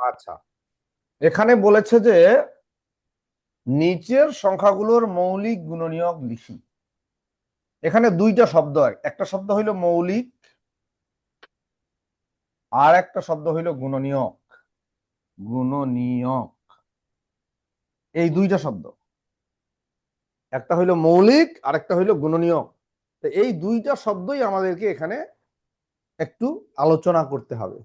আচ্ছা, এখানে বলেছে যে নিচের সংখ্যাগুলোর মৌলিক গুণনীয়ক লিখি। এখানে দুইটা শব্দ, একটা শব্দ হইল মৌলিক, আর একটা শব্দ হইল গুণনীয়ক। গুণনীয়ক, এই দুইটা শব্দ, একটা হইল মৌলিক আর একটা হইল গুণনীয়ক। তো এই দুইটা শব্দই আমাদেরকে এখানে একটু আলোচনা করতে হবে।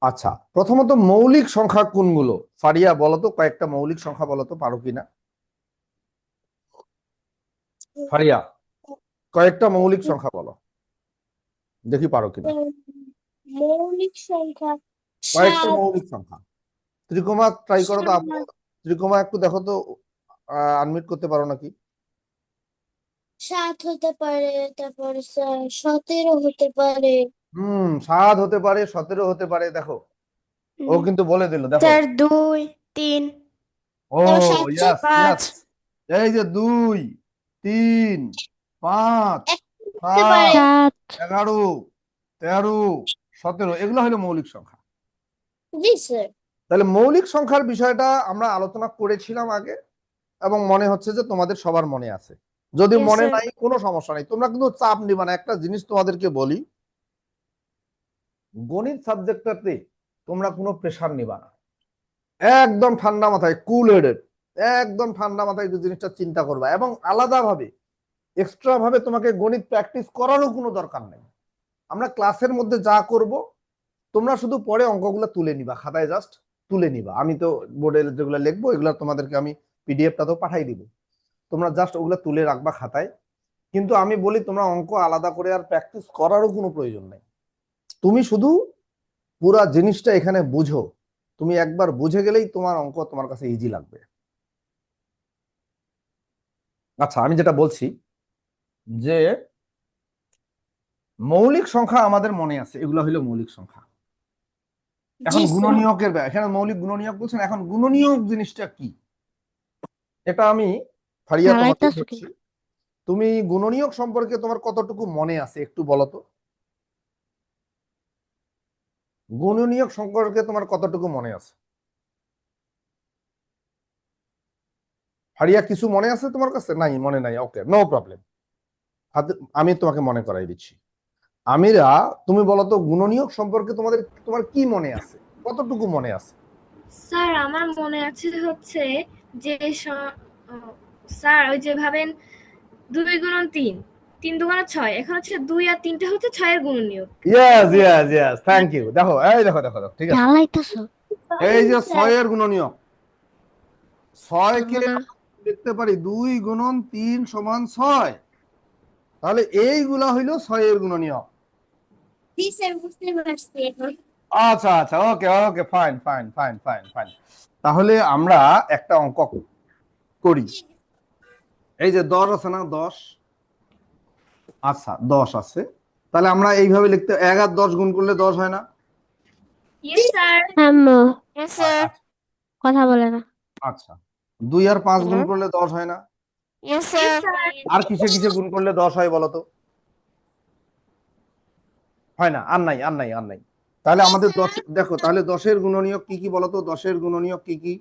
আচ্ছা, প্রথমত মৌলিক সংখ্যা কোনগুলো? ফারিয়া বলতো, কয়েকটা মৌলিক সংখ্যা বলতো, পারো কিনা? ফারিয়া, কয়েকটা মৌলিক সংখ্যা বলো, দেখি পারো কিনা। মৌলিক সংখ্যা কয়েকটা 7, মৌলিক সংখ্যা। ত্রিকোমা ট্রাই করো তো আপু, ত্রিকোমা একটু দেখো তো, আনমিউট করতে পারো নাকি? 7 হতে পারে, তারপরে 17 হতে পারে। 7 হতে পারে, 17 হতে পারে। দেখো, ও কিন্তু বলে দিল, দেখো। 4, 2, 3, ও তারপর 7 ইয়াস ইয়াস, 5, এই যে 2, 3, 5, হতে পারে। 7, 7, 11, 13, 17, এগুলো হলো মৌলিক সংখ্যা। জি স্যার। তাহলে মৌলিক সংখ্যার বিষয়টা আমরা আলোচনা করেছিলাম আগে, এবং মনে হচ্ছে যে তোমাদের সবার মনে আছে। যদি Yes, মনে sir. নাই, কোনো সমস্যা নাই, তোমরা কিন্তু চাপ নিবা না। একটা জিনিস তোমাদেরকে বলি, গণিত সাবজেক্টটাতে তোমরা কোনো প্রেশার নিবা না। একদম ঠান্ডা মাথায়, কুল হেডেড, একদম ঠান্ডা মাথায় জিনিসটা চিন্তা করবা, এবং আলাদাভাবে এক্সট্রা ভাবে তোমাকে গণিত প্র্যাকটিস করারও কোনো দরকার নেই। আমরা ক্লাসের মধ্যে যা করব, তোমরা শুধু পরে অঙ্কগুলো তুলে নিবা, খাতায় জাস্ট তুলে নিবা। আমি তো বোর্ডে যেগুলো লিখবো, এগুলো তোমাদেরকে আমি পিডিএফটা তো পাঠাই দিব, তোমরা জাস্ট ওগুলো তুলে রাখবা খাতায়। কিন্তু আমি বলি, তোমরা অঙ্ক আলাদা করে আর প্র্যাকটিস করারও কোনো প্রয়োজন নেই। তুমি শুধু পুরা জিনিসটা এখানে বুঝো। তুমি একবার বুঝে গেলেই তোমার অঙ্ক তোমার কাছে ইজি লাগবে। আচ্ছা, আমি যেটা বলছি যে মৌলিক সংখ্যা আমাদের মনে আছে, এগুলো হলো মৌলিক সংখ্যা। এখন গুণনীয়কের এখানে মৌলিক গুণনীয়ক বলছেন, এখন গুণনীয়ক জিনিসটা কি এটা আমি ফারিয়া তোমাকে বলছি। তুমি গুণনীয়ক সম্পর্কে তোমার কতটুকু মনে আছে একটু বলো তো। গুণনীয়ক সম্পর্কে তোমার কতটুকু মনে আছে? ফারিয়া, কিছু মনে আছে তোমার কাছে? নাই, মনে নাই, ওকে, নো প্রবলেম। আমি তোমাকে মনে করাই দিচ্ছি। আমিরা, তুমি বলো তো গুণনীয়ক সম্পর্কে তোমার কি মনে আছে, কতটুকু মনে আছে? স্যার আমার মনে আছে হচ্ছে যে স্যার ওই যে ভাবেন 2 গুণন 3, 3 দুগুণে 6, এখন হচ্ছে 2 আর 3টা হচ্ছে 6 এর গুণনীয়ক। Yes yes yes, thank you. দেখো, এই দেখো দেখো দেখো, ঠিক আছে, জ্বালাইতাছো এই যে 6 এর গুণনীয়ক, 6 কে লিখতে পারি 2 গুণন 3 সমান 6। তাহলে এইগুলা হইলো 6 এর গুণনীয়ক। জি স্যার, বুঝতে পারছি এখন। আচ্ছা আচ্ছা, okay okay, fine fine fine fine fine. তাহলে আমরা একটা অঙ্ক করি। এই যে 10 আছে না, 10, আচ্ছা 10 আছে, তাহলে আমরা এইভাবে লিখতে, 1 আর 10 গুণ করলে 10 হয় না? Yes sir. Yes sir. কথা বলে না। আচ্ছা, 2 আর 5 গুণ করলে 10 হয় না? Yes sir. আর কিসে কিসে গুণ করলে 10 হয় বলো তো? হয় না, আর নাই আর নাই আর নাই। তাহলে আমাদের 10, দেখো তাহলে 10 এর গুণনীয়ক কি কি বলতো? 10 এর গুণনীয়ক কি কি?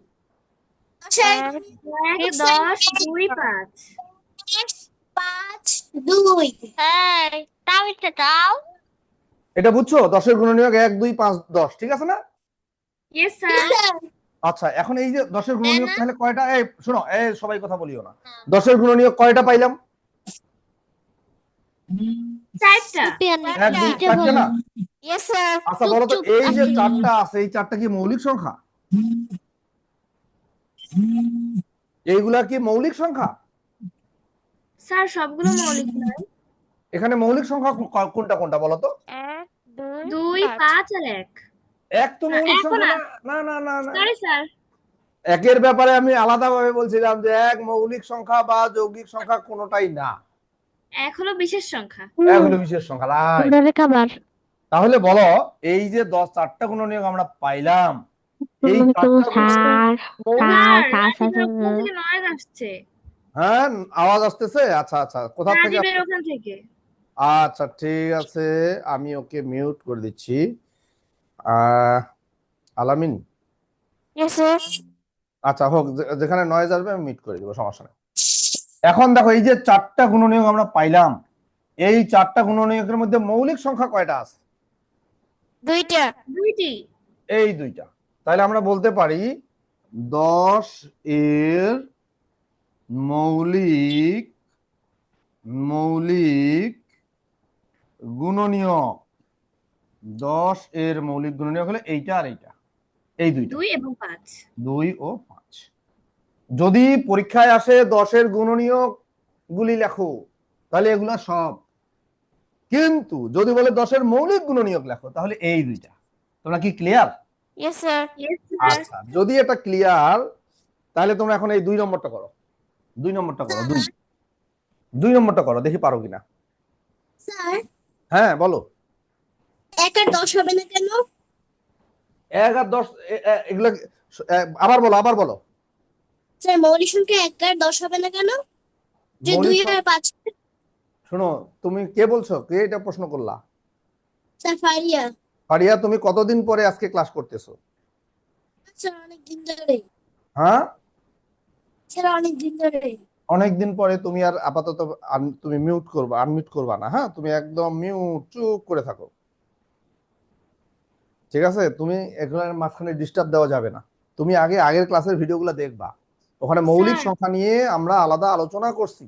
1, 10, 2, 5। 5, 2। তাও একটা দাও। এটা বুঝছো? 10 এর গুণনীয়ক 1, 2, 5, 10, ঠিক আছে না? Yes sir. আচ্ছা, এখন এই যে 10 এর গুণনীয়ক তাহলে কয়টা? এই শোনো, এই সবাই কথা বলিও না। 10 এর গুণনীয়ক কয়টা পাইলাম? 4টা। 1, 2, 4টে না? Yes sir. আচ্ছা বলো তো, এই যে 4টা আছে, এই 4টা কি মৌলিক সংখ্যা? এইগুলা কি মৌলিক সংখ্যা? স্যার সবগুলো মৌলিক নয়। এখানে মৌলিক সংখ্যা কোনটা কোনটা বলো তো? 1, 2, 5 আর 1। এক তো মৌলিক সংখ্যা না। না না না না, সরি স্যার। একের ব্যাপারে আমি আলাদাভাবে বলছিলাম যে এক মৌলিক সংখ্যা বা যৌগিক সংখ্যা কোনোটাই না। 1 হলো বিশেষ সংখ্যা। এক হলো বিশেষ সংখ্যা, রাইট। তাহলে বলো, এই যে 4টা গুণনীয়ক আমরা পাইলাম, এই 4টা থেকে নয়েজ আসছে। হ্যাঁ, আওয়াজ আসতেছে। আচ্ছা আচ্ছা, কোথা থেকে? রাজীবের ওখান থেকে। আচ্ছা ঠিক আছে, আমি ওকে মিউট করে দিচ্ছি। আলামিন। Yes, sir. আচ্ছা হোক, যেখানে নয়েজ আসবে আমি মিট করে দেবো, সমস্যা নেই। এখন দেখো এই যে 4টা গুণনীয়ক আমরা পাইলাম, এই 4টা গুণনীয়কের মধ্যে মৌলিক সংখ্যা কয়টা আছে? দুইটা। দুইটি। এই 2টা। তাহলে আমরা বলতে পারি 10 এর মৌলিক মৌলিক গুণনীয়ক, 10 এর মৌলিক গুণনীয়ক হলো এইটা আর এইটা, এই 2টা, 2 এবং 5। 2 ও 5। যদি পরীক্ষায় আসে 10 এর গুণনীয়ক গুলি লেখো, তাহলে এগুলা সব। কিন্তু যদি বলে 10 এর মৌলিক গুণনীয়ক লেখো, তাহলে এই 2টা। তোমরা কি clear? Yes, sir. Yes, sir. আচ্ছা, যদি এটা ক্লিয়ার, তাহলে তোমরা এখন এই 2 নম্বরটা করো। 2 নম্বরটা করো, 2 নম্বরটা করো, দেখি পারো কিনা। স্যার হ্যাঁ বলো। 1 আর 10 হবে না কেন? 1 আর 10 এগুলো আবার বলো, আবার বলো। স্যার মৌলিক সংখ্যা 1 আর 10 হবে না কেন? যে 2 মৌলিক আর 5। শোনো, তুমি কে বলছো, কে এটা প্রশ্ন করলা? স্যার ফারিয়া। ফারিয়া, তুমি কতদিন পরে আজকে ক্লাস করতেছো? স্যার অনেক দিন ধরে। হ্যাঁ, স্যার অনেক দিন ধরে। অনেকদিন পরে। তুমি আর আপাতত তুমি মিউট করবা, আনমিউট করবা না, হ্যাঁ? তুমি একদম মিউট চুপ করে থাকো, ঠিক আছে? তুমি এগুলোর মাঝখানে ডিস্টার্ব দেওয়া যাবে না। তুমি আগে আগের ক্লাসের ভিডিওগুলো দেখবা, ওখানে মৌলিক স্যার। সংখ্যা নিয়ে আমরা আলাদা আলোচনা করছি।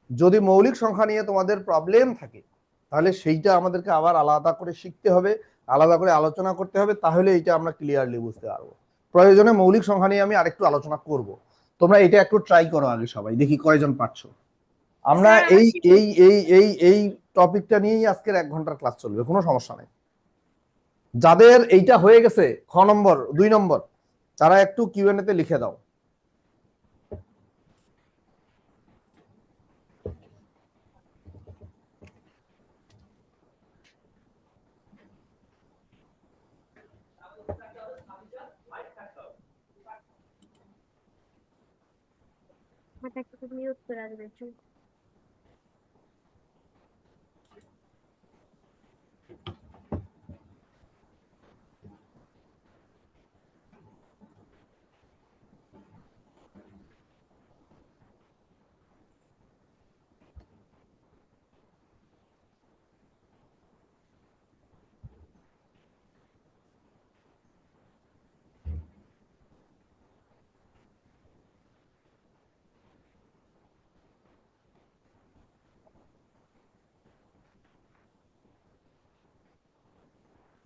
যদি মৌলিক সংখ্যা নিয়ে তোমাদের প্রবলেম থাকে, তাহলে সেইটা আমাদেরকে আবার আলাদা করে শিখতে হবে, আলাদা করে আলোচনা করতে হবে, তাহলে এইটা আমরা ক্লিয়ারলি বুঝতে পারবো। প্রয়োজনে মৌলিক সংখ্যা নিয়ে আমি আরেকটু আলোচনা করব। তোমরা এটা একটু ট্রাই করো আগে সবাই, দেখি কয়জন পারছো। আমরা স্যার, আমার এই কি- এই এই এই এই টপিকটা নিয়েই আজকের 1 ঘন্টার ক্লাস চলবে, কোনো সমস্যা নেই। যাদের এইটা হয়ে গেছে, খ নম্বর 2 নম্বর, তারা একটু কিউএনএ তে লিখে দাও। মিউট করে আসবে।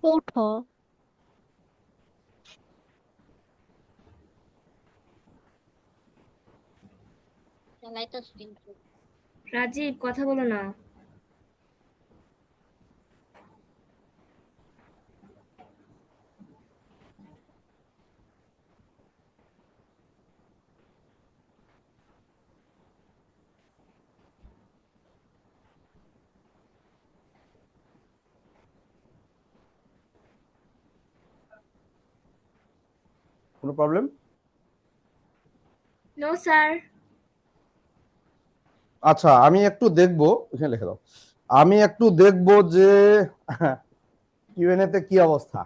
ওঠো। রাজীব, কথা বলো না। কোনো প্রবলেম? No sir. আচ্ছা, আমি একটু দেখবো, এখানে লিখে দাও। আমি একটু দেখবো যে কিউএনএ তে কি অবস্থা।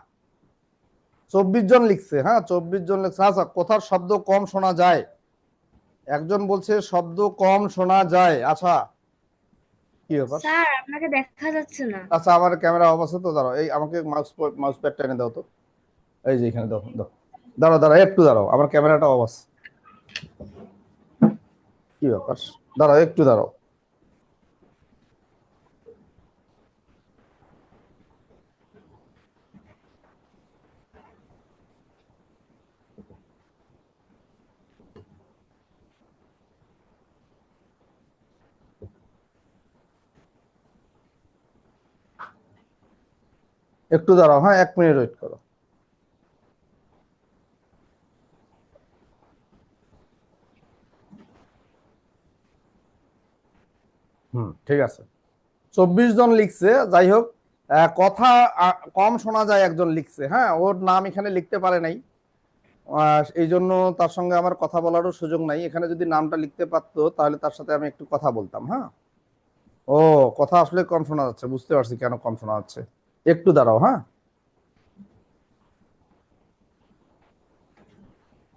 24 জন লিখছে, হ্যাঁ 24 জন লিখছে। আচ্ছা, কোথার শব্দ কম শোনা যায়? একজন বলছে শব্দ কম শোনা যায়। আচ্ছা, কি ব্যাপার? স্যার, আপনাকে দেখা যাচ্ছে না। আচ্ছা, আমার ক্যামেরা অফ আছে তো, দাঁড়াও, এই আমাকে মাউস প্যাডটা এনে দাও তো। এই যে এখানে দাও, দাও, দাঁড়াও দাঁড়াও, একটু দাঁড়াও, আমার ক্যামেরাটা অফ আছে। কি ব্যাপার? দাঁড়াও, একটু দাঁড়াও। একটু দাঁড়াও, হ্যাঁ 1 মিনিট ওয়েট করো। ঠিক আছে। 24 জন লিখছে, যাই হোক। কথা কম শোনা যায় একজন লিখছে, হ্যাঁ, ওর নাম এখানে লিখতে পারে নাই, এই জন্য তার সঙ্গে আমার কথা বলারও সুযোগ নাই। এখানে যদি নামটা লিখতে পারতো, তাহলে তার সাথে আমি একটু কথা বলতাম। হ্যাঁ, ও কথা আসলে কম শোনা যাচ্ছে, বুঝতে পারছি কেন কম শোনা যাচ্ছে। একটু দাঁড়াও, হ্যাঁ।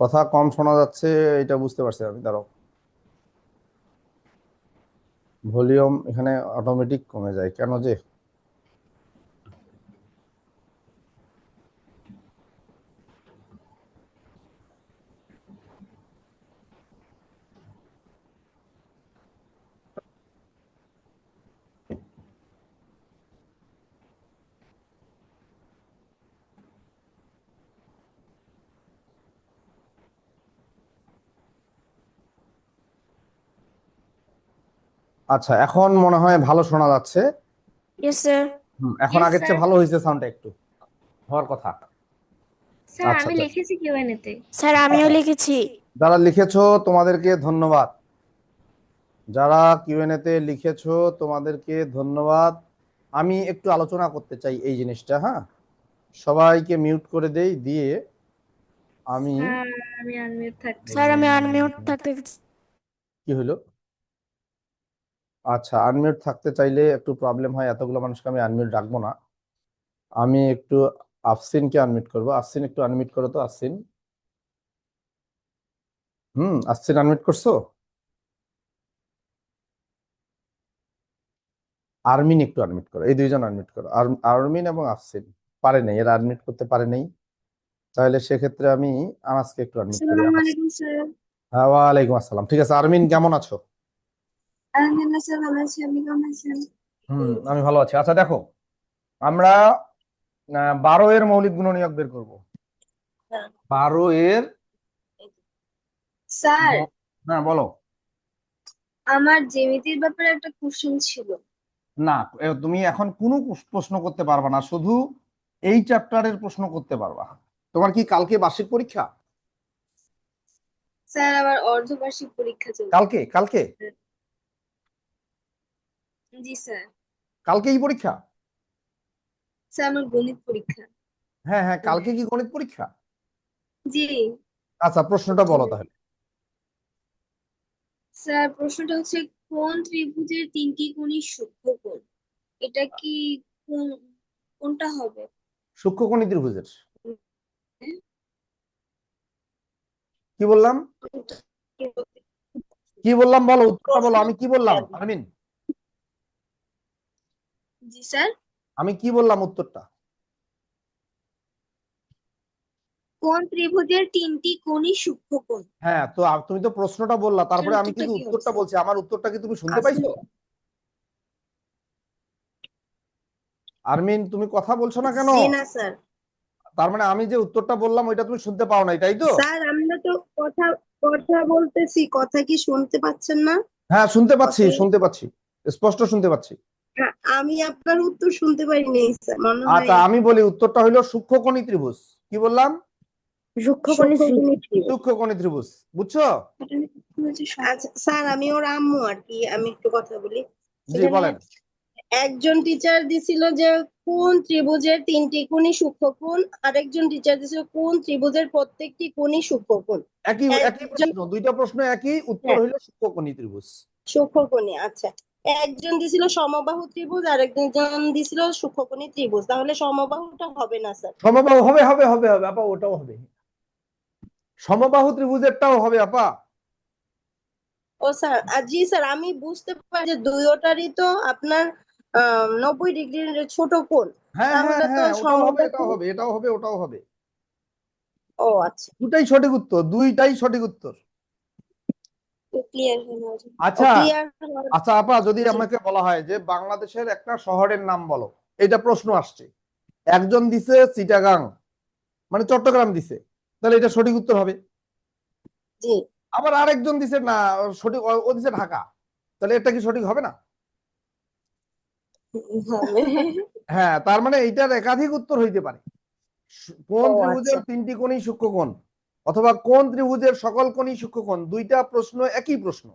কথা কম শোনা যাচ্ছে, এটা বুঝতে পারছি আমি। দাঁড়াও, ভলিউম এখানে অটোমেটিক কমে যায় কেন যে? আচ্ছা, এখন মনে হয় ভালো শোনা যাচ্ছে। Yes, sir. এখন Yes, আগের চেয়ে sir. ভালো হয়েছে, সাউন্ডটা একটু হওয়ার কথা। স্যার আচ্ছা আমি আচ্ছা। লিখেছি কিউএনএতে। স্যার আমিও লিখেছি। যারা লিখেছো তোমাদেরকে ধন্যবাদ। যারা কিউএনএ তে লিখেছো তোমাদেরকে ধন্যবাদ। আমি একটু আলোচনা করতে চাই এই জিনিসটা। হ্যাঁ, সবাইকে মিউট করে দেই, দিয়ে আমি স্যার আমি আনমিউট থাকছি। স্যার আমি আনমিউট থাকতে কি হলো? আচ্ছা, আনমিউট থাকতে চাইলে একটু প্রবলেম হয়, এতগুলো মানুষকে আমি আনমিউট রাখবো না। আমি একটু আফসিনকে আনমিউট করবো। আফসিন একটু আনমিউট করো তো, আফসিন। আফসিন আনমিউট করছো? আরমিন একটু আনমিউট করো, এই দুইজন আনমিউট করো। আরমিন এবং আফসিন পারে নাই, এরা আনমিউট করতে পারে নাই। তাহলে সেক্ষেত্রে আমি আনাসকে একটু আনমিউট করি। আসসালামু আনাস। আলাইকুম স্যার। হ্যাঁ, ওয়ালাইকুম আসসালাম। ঠিক আছে, আরমিন কেমন আছো? আলহামদুলিল্লাহ স্যার, ভালো আছি। আপনি কেমন আছেন? আমি ভালো আছি। আচ্ছা দেখো, আমরা 12 এর মৌলিক গুণনীয়ক বের করব। 12 এর স্যার, হ্যাঁ বলো। আমার জ্যামিতির ব্যাপারে একটা কোশ্চেন ছিল। না, তুমি এখন কোনো প্রশ্ন করতে পারবা না, শুধু এই চ্যাপ্টারের প্রশ্ন করতে পারবা। তোমার কি কালকে বার্ষিক পরীক্ষা? স্যার আমার অর্ধবার্ষিক পরীক্ষা চলছে। কালকে কালকে জি স্যার। কালকেই পরীক্ষা? স্যার আমার গণিত পরীক্ষা। হ্যাঁ হ্যাঁ, কালকে কি গণিত পরীক্ষা? জি আচ্ছা, প্রশ্নটা বলো তাহলে। স্যার, প্রশ্নটা হচ্ছে কোন ত্রিভুজের তিনটি কোণই সূক্ষ্মকোণ? এটা কি কোনটা হবে? সূক্ষ্মকোণী ত্রিভুজের কি বললাম? কি বললাম বলো, উত্তরটা বলো। আমি কি বললাম আরমিন? জি স্যার। আমি কি বললাম উত্তরটা? কোন ত্রিভুজের তিনটি কোণই সূক্ষ্মকোণ? হ্যাঁ, তো তুমি তো প্রশ্নটা বললা, স্যার তারপরে আমি উত্তরটা কিন্তু কি হবে উত্তরটা স্যার? বলছি। আমার উত্তরটা কি তুমি শুনতে আচ্ছা। পাইছো? আরমিন, তুমি কথা বলছো না কেন? জি না স্যার। তার মানে আমি যে উত্তরটা বললাম ওইটা তুমি শুনতে পাও নাই, তাই তো? স্যার আমরা তো কথা কথা বলতেছি, কথা কি শুনতে পাচ্ছেন না? হ্যাঁ, শুনতে পাচ্ছি, কথাই শুনতে পাচ্ছি, স্পষ্ট শুনতে পাচ্ছি। আমি আপনার উত্তর শুনতে পারিনি স্যার, মনে হয় আচ্ছা, আমি বলি উত্তরটা হইলো সূক্ষ্মকোণী ত্রিভুজ। কি বললাম? সূক্ষ্মকোণী ত্রিভুজ। সূক্ষ্মকোণী ত্রিভুজ, বুঝছো? আচ্ছা স্যার, আমি ওর আম্মু আর কি, আমি একটু কথা বলি। জি এখানে বলেন। একজন টিচার দিছিল যে কোন ত্রিভুজের তিনটি কোণই সূক্ষ্মকোণ, আরেকজন টিচার দিছিল কোন ত্রিভুজের প্রত্যেকটি কোণই সূক্ষ্মকোণ। একই একই একজন প্রশ্ন, দুইটা প্রশ্ন একই উত্তর হ্যাঁ হইলো সূক্ষ্মকোণী ত্রিভুজ। সূক্ষ্মকোণী। আচ্ছা, একজন দিছিল সমবাহু ত্রিভুজ, আরেকজন দিছিল সূক্ষ্মকোণী ত্রিভুজ, তাহলে সমবাহুটা হবে না স্যার? সমবাহু হবে, হবে হবে হবে আপা, ওটাও হবে। সমবাহু ত্রিভুজেরটাও হবে আপা। ও স্যার, জি স্যার, আমি বুঝতে পারি যে দুইটারই তো আপনার 90 ডিগ্রির ছোট কোণ, হ্যাঁ হ্যাঁ তাহলে তো হ্যাঁ, ওটাও হবে, সমবাহু। এটাও হবে, এটাও হবে, ওটাও হবে। ও আচ্ছা, দুটাই সঠিক উত্তর, দুইটাই সঠিক উত্তর। ক্লিয়ার হয়ে যাবে। ও আচ্ছা। ক্লিয়ার। আচ্ছা আপা, যদি জি আমাকে বলা হয় যে বাংলাদেশের একটা শহরের নাম বলো, এটা প্রশ্ন আসছে, একজন দিছে চিটাগাং, মানে চট্টগ্রাম দিছে, তাহলে এটা সঠিক উত্তর হবে। জি আবার আরেকজন দিছে না, সঠিক ও দিছে ঢাকা, তাহলে এটা কি সঠিক হবে না? হবে। হ্যাঁ, তার মানে এইটার একাধিক উত্তর হইতে পারে। কোন ও ত্রিভুজের আচ্ছা। তিনটি কোণই সূক্ষ্মকোণ, অথবা কোন ত্রিভুজের সকল কোণই সূক্ষ্মকোণ, দুইটা প্রশ্ন একই প্রশ্ন,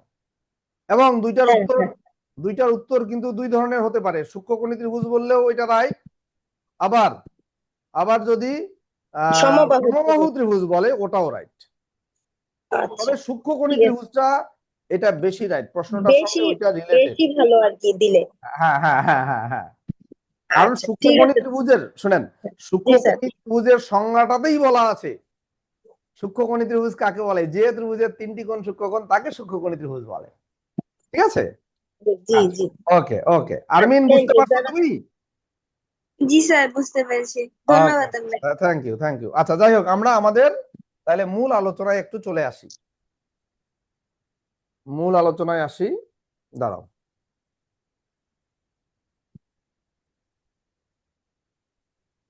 এবং হ্যাঁ হ্যাঁ। দুইটার উত্তর কিন্তু দুই ধরনের হতে পারে। সূক্ষ্মকোণী ত্রিভুজ বললেও এটা রাইট, আবার আবার যদি সমবাহু সমবাহু ত্রিভুজ। ত্রিভুজ বলে ওটাও রাইট। আচ্ছা, তবে সূক্ষ্মকোণী ঠিক আছে। ত্রিভুজটা এটা বেশি রাইট, প্রশ্নটার সঙ্গে বেশি ওইটা রিলেটেড। বেশি ভালো আর কি দিলে। হ্যাঁ হ্যাঁ হ্যাঁ হ্যাঁ হ্যাঁ, কারণ আচ্ছা ঠিক সূক্ষ্মকোণী আছে। ত্রিভুজের, শুনেন, জি স্যার। সূক্ষ্মকোণী ত্রিভুজের সংজ্ঞাটাতেই বলা আছে সূক্ষ্মকোণী ত্রিভুজ কাকে বলে? যে ত্রিভুজের 3টি কোণ সূক্ষ্মকোণ তাকে সূক্ষ্মকোণী ত্রিভুজ বলে। ঠিক আছে? জি জি ওকে ওকে, আরমিন Thank বুঝতে you, পারছো দাদা। তুমি? জি স্যার, বুঝতে পেরেছি। ধন্যবাদ আপনাকে। Thank you thank you. আচ্ছা, যাই হোক, আমরা আমাদের তাহলে মূল আলোচনায় একটু চলে আসি। মূল আলোচনায় আসি, দাঁড়াও।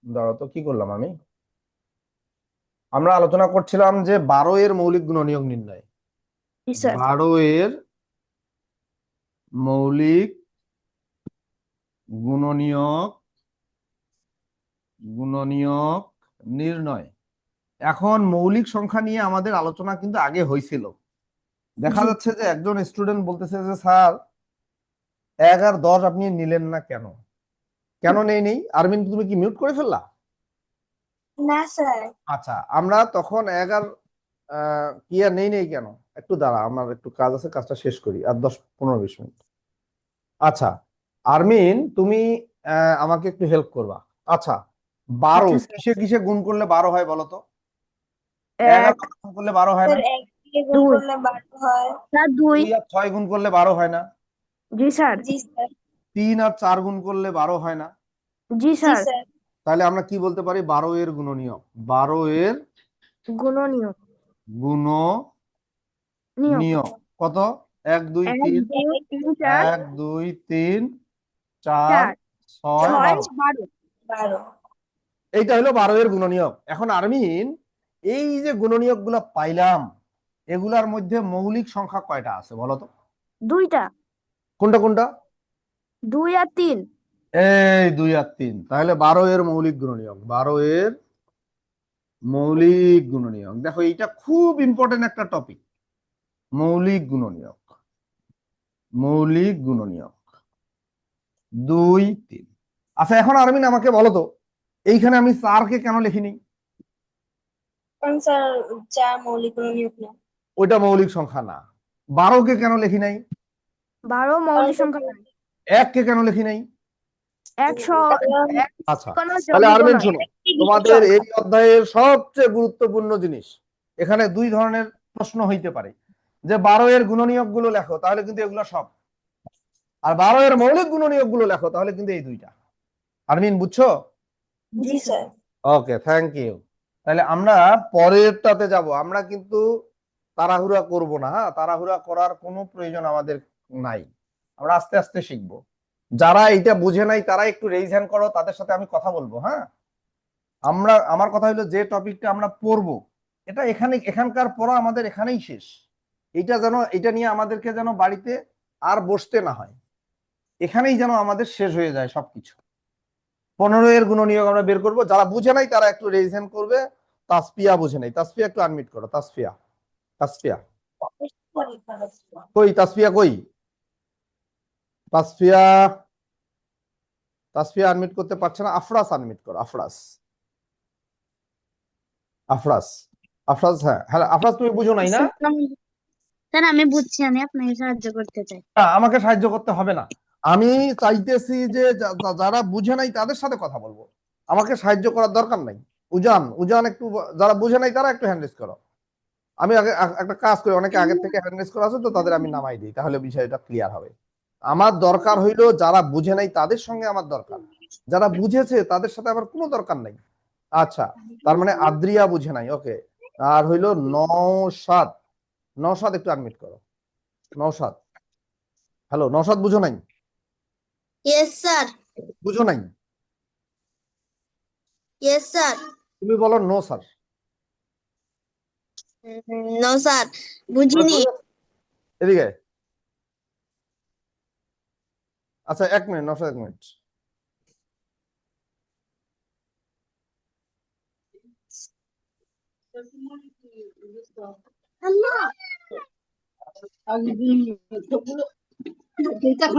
দাঁড়াও তো, কি করলাম আমি? আমরা আলোচনা করছিলাম যে 12 এর মৌলিক গুণনীয়ক নির্ণয়। জি স্যার 12 এর মৌলিক গুণনীয়ক নির্ণয়। এখন মৌলিক সংখ্যা নিয়ে আমাদের আলোচনা কিন্তু আগে হয়েছিল। দেখা জি। যাচ্ছে যে একজন স্টুডেন্ট বলতেছে যে স্যার 1 আর 10 আপনি নিলেন না কেন? কেন নেই? আরমিন, তুমি কি মিউট করে ফেললা? না স্যার। আচ্ছা, আমরা তখন 1 আর কি আর নেই কেন? একটু দাঁড়া, আমার একটু কাজ আছে, কাজটা শেষ করি, আর 10-15-20 মিনিট। আচ্ছা আরমিন, তুমি আমাকে একটু হেল্প করবা। আচ্ছা, 12 আচ্ছা, কিসে কিসে গুণ করলে 12 হয় বলো তো? 1 আর 1 12 গুণ করলে 12 হয় না? স্যার, 1 দিয়ে গুণ 2 করলে 12 হয়। স্যার 2 2 আর 6 গুণ করলে 12 হয় না? জি স্যার জি স্যার। 3 আর 4 গুণ করলে 12 হয় না? জি জি স্যার স্যার। তাহলে আমরা কি বলতে পারি? 12 এর গুণনীয়ক। 12 এর গুণনীয়ক গুণনীয়ক কত? 1 2 1 3 2 3 4 1 2 3 4 4 6 6 12। 12 12। এইটা হলো 12 এর গুণনীয়ক। এখন আরমিন, এই যে গুণনীয়ক গুলা পাইলাম, এগুলার মধ্যে মৌলিক সংখ্যা কয়টা আছে বলো তো? 2টা কোনটা কোনটা? 2 আর 3 এই 2 আর 3। তাহলে 12 এর মৌলিক গুণনীয়ক। 12 এর মৌলিক গুণনীয়ক, দেখো এইটা খুব ইম্পর্টেন্ট একটা টপিক। মৌলিক গুণনীয়ক 2 3। আচ্ছা, এখন আরমিন আমাকে বলো তো, এইখানে আমি 4 কে কেন লিখিনি? কারণ স্যার 4 মৌলিক গুণনীয়ক না। ওইটা মৌলিক সংখ্যা না। 12 কে কেন লিখি নাই? 12 মৌলিক সংখ্যা নয় 1 কে কেন লিখি নাই? 100 আচ্ছা, তাহলে আরমিন শোনো, তোমাদের এই অধ্যায়ের সবচেয়ে গুরুত্বপূর্ণ জিনিস, এখানে 2 ধরনের প্রশ্ন হইতে পারে, যে 12 এর গুণনীয়ক গুলো লেখো, তাহলে কিন্তু এগুলো সব। আর 12 এর মৌলিক গুণনীয়ক গুলো লেখো, তাহলে কিন্তু এই 2টা। আরমিন, বুঝছো? জি স্যার। Okay, thank you. তাহলে আমরা পরেরটাতে যাব। আমরা কিন্তু তাড়াহুড়া করব না, হ্যাঁ, তাড়াহুড়া করার কোনো প্রয়োজন আমাদের নাই। আমরা আস্তে আস্তে শিখব। যারা এটা বুঝে নাই তারা একটু রেইজ হ্যান্ড করো, তাদের সাথে আমি কথা বলবো। হ্যাঁ, আমার কথা হলো, যে টপিকটা আমরা পড়বো, এটা এখানকার পড়া আমাদের এখানেই শেষ। এটা নিয়ে আমাদেরকে যেন বাড়িতে আর বসতে না হয়, এখানেই যেন আমাদের শেষ হয়ে যায় সবকিছু। 15 এর গুণনীয়ক আমরা বের করব। যারা বুঝে নাই তারা একটু রেইজ হ্যান্ড করবে। তাসফিয়া বুঝে নাই, তাসফিয়া একটু আনমিট করো। তাসফিয়া কই? তাসফিয়া কই? তাসফিয়া আনমিট করতে পারছে না। আফরাস আনমিট করো। আফরাস। হ্যাঁ হ্যাঁ, আফরাস, তুমি বুঝো নাই না? স্যার আমি বুঝছি, আমি আপনাকে সাহায্য করতে চাই। না, আমাকে সাহায্য করতে হবে না। আমি চাইতেছি যে যারা বুঝে নাই তাদের সাথে কথা বলবো, আমাকে সাহায্য করার দরকার নাই। উজান একটু, যারা বুঝে নাই তারা একটু হ্যান্ড রেজ করো। আমি আগে একটা কাজ করি, অনেকে আগে থেকে হ্যান্ড রেজ করা আছে তো, তাদের আমি নামাই দিই, তাহলে বিষয়টা ক্লিয়ার হবে। আমার দরকার হইলো যারা বুঝে নাই তাদের সঙ্গে আমার দরকার, যারা বুঝেছে তাদের সাথে আমার কোনো দরকার নাই। আচ্ছা, তার মানে আদ্রিয়া বুঝে নাই, ওকে। আর হইলো নওশাদ একটু আনমিট করো। নওশাদ, হ্যালো। নওশাদ, বুঝো নাই? Yes sir. বুঝো নাই? Yes sir. তুমি বলো নো স্যার। নো স্যার, বুঝিনি। এদিকে। আচ্ছা, 1 মিনিট নওশাদ, 1 মিনিট।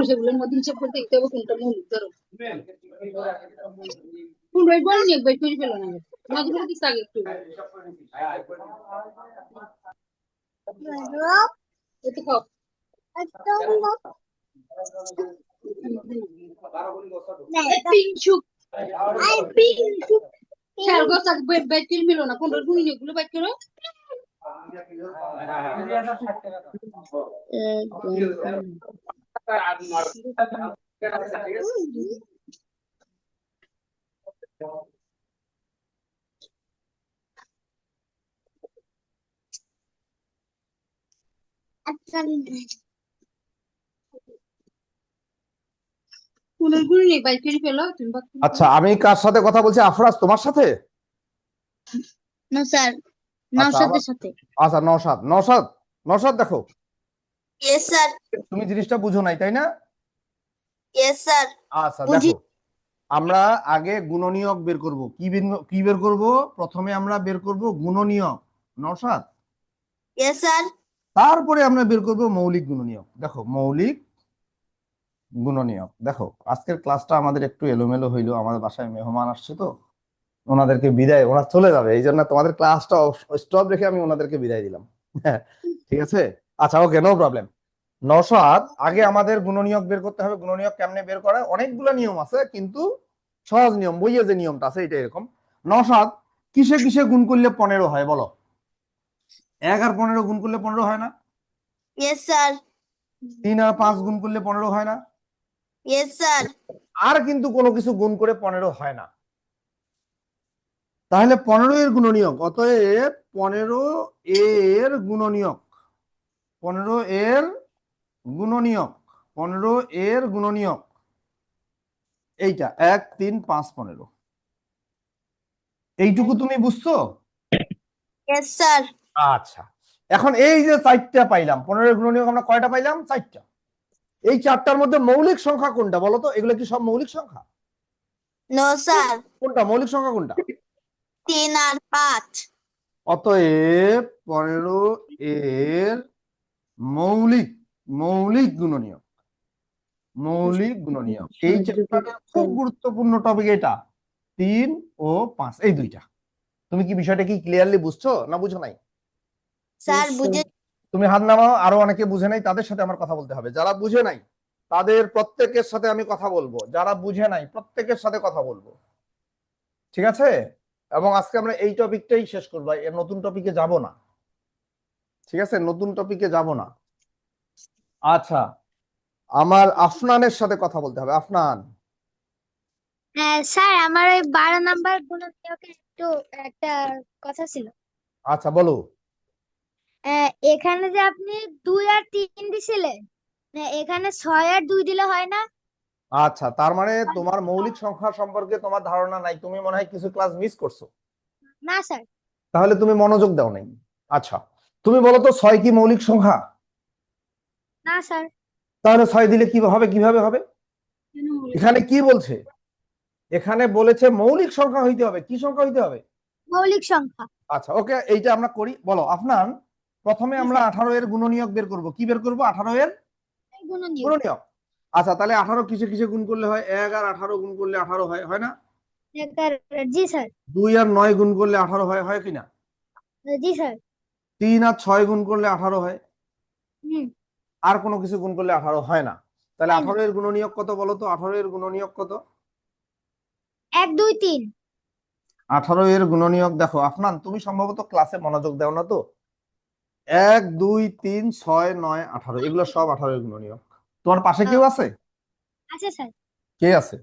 সেগুলোর মধ্যে হিসাব করতে দেখতে হবে কোনটা মৌলিক। ধরো কোনটাই বলেনি, একবার তৈরি ফেলো না নদীগুলো দিস আগে একটু একটু খাও। খেয়াল করছো বেড তৈরি ফেলো না, কোনটার গুণনীয়ক গুলো বাইর করো। কোনগুলো নেই বাইর করে ফেলো তুমি আচ্ছা, আমি কার সাথে কথা বলছি? আফরাজ তোমার সাথে? না স্যার, আচ্ছা নওশাদের সাথে। আচ্ছা, নওশাদ নওশাদ নওশাদ দেখো, ইয়েস স্যার, তুমি জিনিসটা বুঝো নাই তাই না? Yes sir. আচ্ছা বুঝি। দেখো, আমরা আগে গুণনীয়ক বের করব। কি বের করব? প্রথমে আমরা বের করব গুণনীয়ক, নওশাদ। Yes sir. তারপরে আমরা বের করব মৌলিক গুণনীয়ক। দেখো, মৌলিক গুণনীয়ক। দেখো, আজকের ক্লাসটা আমাদের একটু এলোমেলো হইলো, আমাদের বাসায় মেহমান আসছে তো, ওনাদেরকে বিদায়, ওরা চলে যাবে, এই জন্য তোমাদের ক্লাসটা স্টপ রেখে আমি ওনাদেরকে বিদায় দিলাম। ঠিক আছে, আচ্ছা, ওকে, নো প্রবলেম। নওশাদ, আগে আমাদের গুণনীয়ক বের করতে হবে। গুণনীয়ক কেমনে বের করা? অনেকগুলো নিয়ম আছে, কিন্তু সহজ নিয়ম, বইয়ে যে নিয়মটা আছে এটা এরকম। নওশাদ, কিসে কিসে গুণ করলে 15 হয় বলো? 1 আর 15 গুণ করলে 15 হয় না? Yes sir. 3 আর 5 গুণ করলে 15 হয় না? Yes sir. আর কিন্তু কোনো কিছু গুণ করে 15 হয় না। তাহলে 15 এর গুণনীয়ক, অতএব 15 এর গুণনীয়ক, 15 এর গুণনীয়ক, 15 এর গুণনীয়ক এইটা 1 3 5 15। এইটুকু তুমি বুঝছো? Yes sir. আচ্ছা, এখন এই যে 4টা পাইলাম, 15 এর গুণনীয়ক আমরা কয়টা পাইলাম? 4টা। এই 4টার মধ্যে মৌলিক সংখ্যা কোনটা বলো তো? এগুলো কি সব মৌলিক সংখ্যা? No sir. কোনটা মৌলিক সংখ্যা কোনটা? 3 আর 5। অতএব 15 এর মৌলিক মৌলিক গুণনীয়ক, মৌলিক গুণনীয়ক। এই চ্যাপ্টারের খুব গুরুত্বপূর্ণ টপিক এটা, 3 ও 5, এই দুইটা। তুমি কি বিষয়টা কি ক্লিয়ারলি বুঝছো না বুঝো নাই? স্যার বুঝে। তুমি হাত নামাও। আরো অনেকে বুঝে নাই, তাদের সাথে আমার কথা বলতে হবে। যারা বুঝে নাই তাদের প্রত্যেকের সাথে আমি কথা বলবো, যারা বুঝে নাই প্রত্যেকের সাথে কথা বলবো, ঠিক আছে? এবং আজকে আমরা এই টপিকটাই শেষ করবো, এর নতুন টপিকে যাব না, ঠিক আছে? নতুন টপিকে যাব না। আচ্ছা, আমার আফনানের সাথে কথা বলতে হবে। আফনান, স্যার, আমার ওই 12 নাম্বার গুণনীয়কের একটু একটা কথা ছিল। আচ্ছা বলো। এখানে যে আপনি 2 আর 3 দিছিলেন, এখানে 6 আর 2 দিলে হয় না? আচ্ছা, তার মানে তোমার মৌলিক সংখ্যা সম্পর্কে তোমার ধারণা নাই, তুমি মনে হয় কিছু ক্লাস মিস করছো, না স্যার। তাহলে তুমি মনোযোগ দাও নাই। আচ্ছা, তুমি বলো তো 6 কি মৌলিক সংখ্যা? না স্যার। তাহলে 6 দিলে কি হবে, কিভাবে হবে? এখানে কি বলছে? এখানে বলেছে মৌলিক সংখ্যা হইতে হবে। কি সংখ্যা হইতে হবে? মৌলিক সংখ্যা। আচ্ছা, ওকে, এইটা আমরা করি। বলো আফনান, প্রথমে আমরা 18 এর গুণনীয়ক বের করব। কি বের করব? 18 এর গুণনীয়ক। গুণনীয়ক। আচ্ছা, তাহলে 18 কিসে কিসে গুণ করলে হয়? 1 আর 18 গুণ করলে 18 হয়, হয় না? জি স্যার। 2 আর 9 গুণ করলে 18 হয়, হয় কিনা? জি স্যার। 3 আর 6 গুণ করলে 18 হয়। হুম। আর কোনো কিছু গুণ করলে 18 হয় না। তাহলে হয় না। 18 এর গুণনীয়ক কত বলো তো? 18 এর গুণনীয়ক কত? 1 2 3। 18 এর গুণনীয়ক দেখো আফনান, তুমি সম্ভবত ক্লাসে মনোযোগ দাও না তো। 1 2 3 6 9 18, এগুলো সব 18 এর গুণনীয়ক। তোমার পাশে কেউ আছে? আচ্ছা স্যার। কে আছে?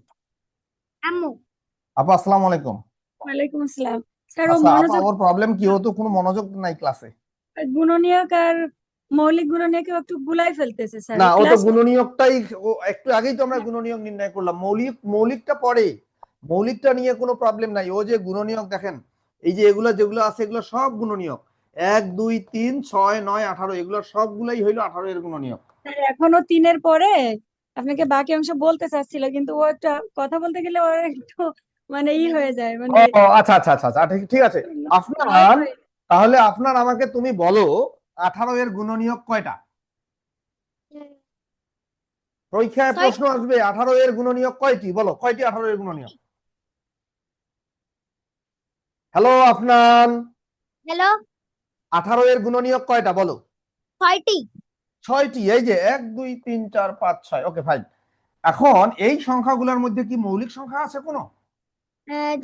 আম্মু। আপা, আসসালামু আলাইকুম। ওয়ালাইকুম আসসালাম। স্যার, ও আচ্ছা আপা, মনোযোগ ওর প্রবলেম কি? ও তো কোনো মনোযোগ নাই ক্লাসে। গুণনীয়ক আর মৌলিক গুণনীয়ক একটু গুলাই ফেলতেছে স্যার না, ও তো ক্লাস। গুণনীয়কটাই, ও একটু আগেই তো আমরা গুণনীয়ক নির্ণয় করলাম। মৌলিকটা পরে, মৌলিকটা নিয়ে কোনো প্রবলেম নাই। ও যে গুণনীয়ক দেখেন, এই যে এগুলো যেগুলো আছে এগুলো সব গুণনীয়ক। 1 2 3 6 9 18, এগুলো সবগুলাই হইলো 18 এর গুণনীয়ক। স্যার, এখনো 3-এর পরে আপনাকে বাকি অংশ বলতে চাচ্ছিল, কিন্তু ও একটা কথা বলতে গেলে ওর একটু মানে হয়ে যায়, মানে ও আচ্ছা আচ্ছা আচ্ছা আচ্ছা, ঠিক আছে। আপনার, তাহলে আপনার আমাকে তুমি বলো 18 এর গুণনীয়ক কয়টা? পরীক্ষায় প্রশ্ন আসবে 18 এর গুণনীয়ক কয়টি? বলো কয়টি 18 এর গুণনীয়ক? Hello Afnan, hello. 18 এর গুণনীয়ক কয়টা বলো? 6টি। 6টি। এই যে 1 2 3 4 5 6, ওকে ফাইন। এখন এই সংখ্যাগুলোর মধ্যে কি মৌলিক সংখ্যা আছে কোনো?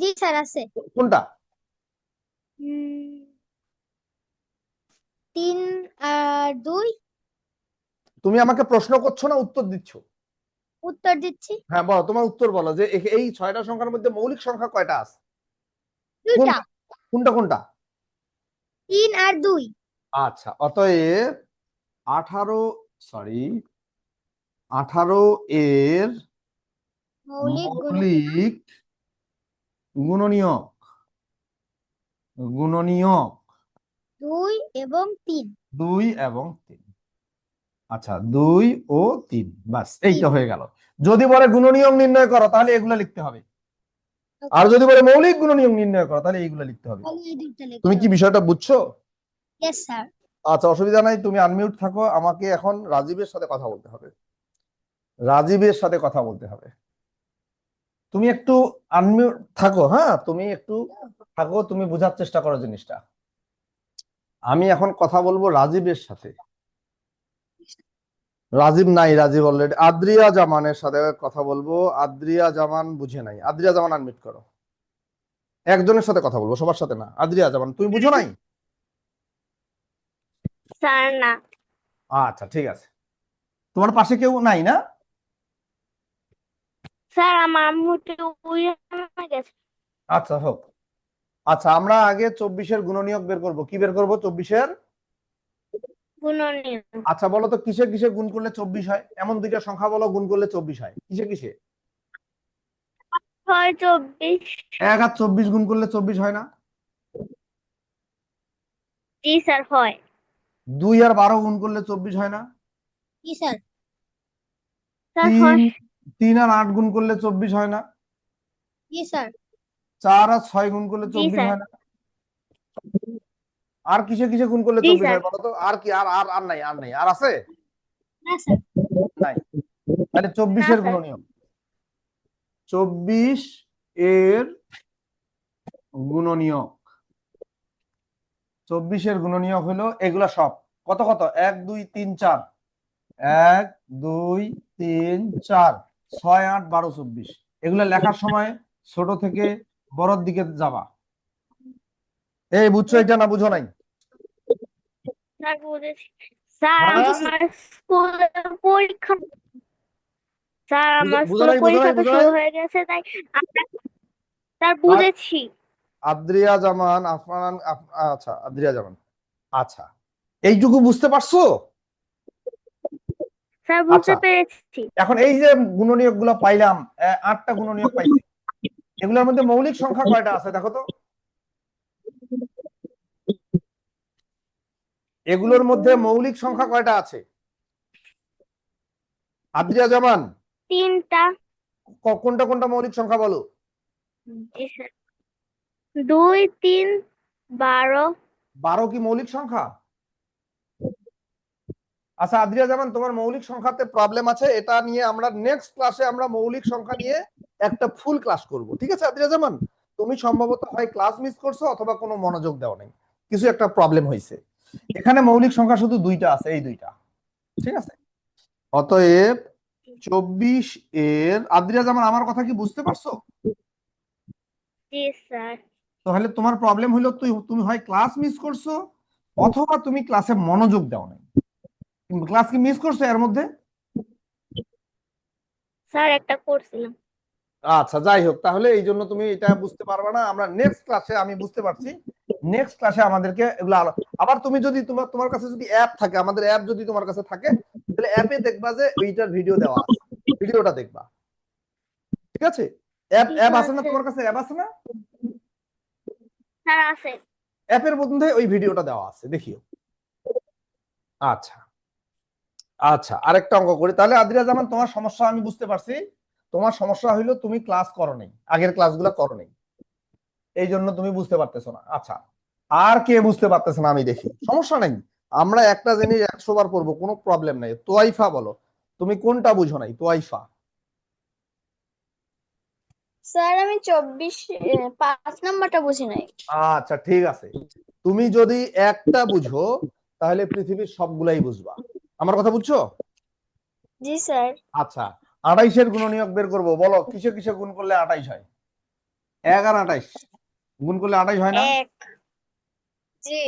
জি স্যার আছে। কোনটা? 3 আর 2 তুমি আমাকে প্রশ্ন করছো না উত্তর দিচ্ছ? উত্তর দিচ্ছি। হ্যাঁ বলো, তোমার উত্তর বলো যে এই 6টা সংখ্যার মধ্যে মৌলিক সংখ্যা কয়টা আছে? 2টা। কোনটা কোনটা? 3 আর 2 আচ্ছা, অতএব 18 এর মৌলিক মৌলিক গুণনীয়ক 2 এবং 3। 2 এবং 3। আচ্ছা, 2 ও 3, বাস এইটা হয়ে গেল। যদি বলে গুণনীয়ক নির্ণয় করো তাহলে এগুলা লিখতে হবে, আর যদি বলে মৌলিক গুণনীয়ক নির্ণয় করো তাহলে এইগুলা লিখতে হবে। তাহলে এই দুইটা লিখতে তুমি কি হবে। বিষয়টা বুঝছো? Yes sir. আচ্ছা, অসুবিধা নাই, তুমি আনমিউট থাকো। আমাকে এখন রাজীবের সাথে কথা বলতে হবে। তুমি একটু আনমিউট থাকো। হ্যাঁ, তুমি একটু থাকো, তুমি বোঝার চেষ্টা করো জিনিসটা। আমি এখন কথা বলবো রাজীবের সাথে। রাজীব নাই, রাজীব অলরেডি আদ্রিয়া জামানের সাথে কথা বলবো। আদ্রিয়া জামান বুঝে নাই। আদ্রিয়া জামান আনমিউট করো। একজনের সাথে কথা বলবো, সবার সাথে না। আদ্রিয়া জামান, তুমি বুঝো নাই? স্যার না। আচ্ছা, ঠিক আছে। তোমার পাশে কেউ নাই না? স্যার আমার আম্মু গেছে। আচ্ছা, হোক। আচ্ছা, আমরা আগে 24-এর গুণনীয়ক বের করব। কি বের করব? 24-এর গুণনীয়ক। আচ্ছা, বলো তো কিসে কিসে গুণ করলে 24 হয়? এমন দুইটা সংখ্যা বলো গুণ করলে 24 হয়। কিসে কিসে? 6 24। 1 আর 24 গুণ করলে 24 হয় না? জি স্যার হয়। 2 আর 12 গুণ করলে 24 হয় না? কি স্যার? স্যার হয়। 3 আর 8 গুণ করলে 24 হয় না? কি স্যার? 4 আর 6 গুণ করলে জি 24 স্যার। হয় না? আর কিসে কিসে গুণ করলে জি 24 স্যার। হয় বলো তো? আর কি? আর আর আর নাই, আর নাই, আর আছে? না স্যার। নাই। তাহলে 24 না এর স্যার। গুণনীয়ক, 24 এর গুণনীয়ক 24 এর গুণনীয়ক হলো এগুলা সব। কত কত? 1 2 3 4, 1 2 3 4, 6 8 12 24। এগুলা লেখার সময় ছোট থেকে বড়র দিকে যাবা। এই বুঝছো এটা না বুঝো নাই? স্যার বুঝেছি। স্যার হ্যাঁ, আমার স্কুলে পরীক্ষা। স্যার আমার বুঝো স্কুলে নাই, বুঝো পরীক্ষা নাই, তো বুঝো শুরু নাই? হয়ে গেছে, তাই স্যার বুঝেছি। আদ্রিয়া জামান, আফরান, আচ্ছা আদ্রিয়া জামান, আচ্ছা এইটুকু বুঝতে পারছো? স্যার বুঝতে আচ্ছা, পেরেছি। এখন এই যে গুণনীয়ক গুলো পাইলাম, 8টা গুণনীয়ক পাইছি, এগুলোর মধ্যে মৌলিক সংখ্যা কয়টা আছে দেখো তো? এগুলোর মধ্যে মৌলিক সংখ্যা কয়টা আছে? আদ্রিয়া জামান, 3টা। কোনটা কোনটা মৌলিক সংখ্যা বলো? জি স্যার। 2 3 12। 12 কি মৌলিক সংখ্যা? আচ্ছা আদ্রিয়া জামান, তোমার মৌলিক সংখ্যাতে প্রবলেম আছে, এটা নিয়ে আমরা নেক্সট ক্লাসে আমরা মৌলিক সংখ্যা নিয়ে একটা ফুল ক্লাস করব। ঠিক আছে আদ্রিয়া জামান? তুমি সম্ভবত হয় ক্লাস মিস করছো অথবা কোনো মনোযোগ দাও নাই, কিছু একটা প্রবলেম হয়েছে। এখানে মৌলিক সংখ্যা শুধু 2টা আছে, এই 2টা। ঠিক আছে, অতএব 24 এর, আদ্রিয়া জামান আমার কথা কি বুঝতে পারছো? জি স্যার। তাহলে তোমার প্রবলেম হলো তুমি হয় ক্লাস মিস করছো অথবা তুমি ক্লাসে মনোযোগ দাও নাই। ক্লাস কি মিস করছো এর মধ্যে? স্যার একটা করছিলাম। আচ্ছা, যাই হোক, তাহলে এই জন্য তুমি এটা বুঝতে পারবে না। আমরা নেক্সট ক্লাসে, আমি বুঝতে পারছি, নেক্সট ক্লাসে আমাদেরকে এগুলো আবার তুমি যদি তোমার কাছে যদি অ্যাপ থাকে, আমাদের অ্যাপ যদি তোমার কাছে থাকে, তাহলে অ্যাপে দেখবা যে ওইটার ভিডিও দেওয়া আছে, ভিডিওটা দেখবা। ঠিক আছে? অ্যাপ ঠিক অ্যাপ আছে না আছে তোমার কাছে? অ্যাপ আছে না? স্যার। আছে। অ্যাপের মধ্যে ওই ভিডিওটা দেওয়া আছে, দেখিও। আচ্ছা আচ্ছা, আরেকটা অঙ্ক করি তাহলে। আদ্রিয়া জামান, তোমার সমস্যা আমি বুঝতে পারছি। তোমার সমস্যা হইলো তুমি ক্লাস করো নাই, আগের ক্লাসগুলো করো নাই, এই জন্য তুমি বুঝতে পারতেছো না। আচ্ছা, আর কে বুঝতে পারতেছে না আমি দেখি? সমস্যা নাই, আমরা একটা জিনিস 100 বার পড়বো, কোনো প্রবলেম নাই। তোয়াইফা বলো, তুমি কোনটা বুঝো নাই? তোয়াইফা। স্যার আমি 5 নাম্বারটা বুঝি নাই। আচ্ছা, ঠিক আছে, তুমি যদি একটা বুঝো তাহলে পৃথিবীর সবগুলাই বুঝবা। আমার কথা বুঝছো? জি স্যার। আচ্ছা, 28-এর গুণনীয়ক বের করবো। বলো কিসে কিসে গুণ করলে 28 হয়? 1 আর 28 গুণ করলে 28 হয় না? 1। জি।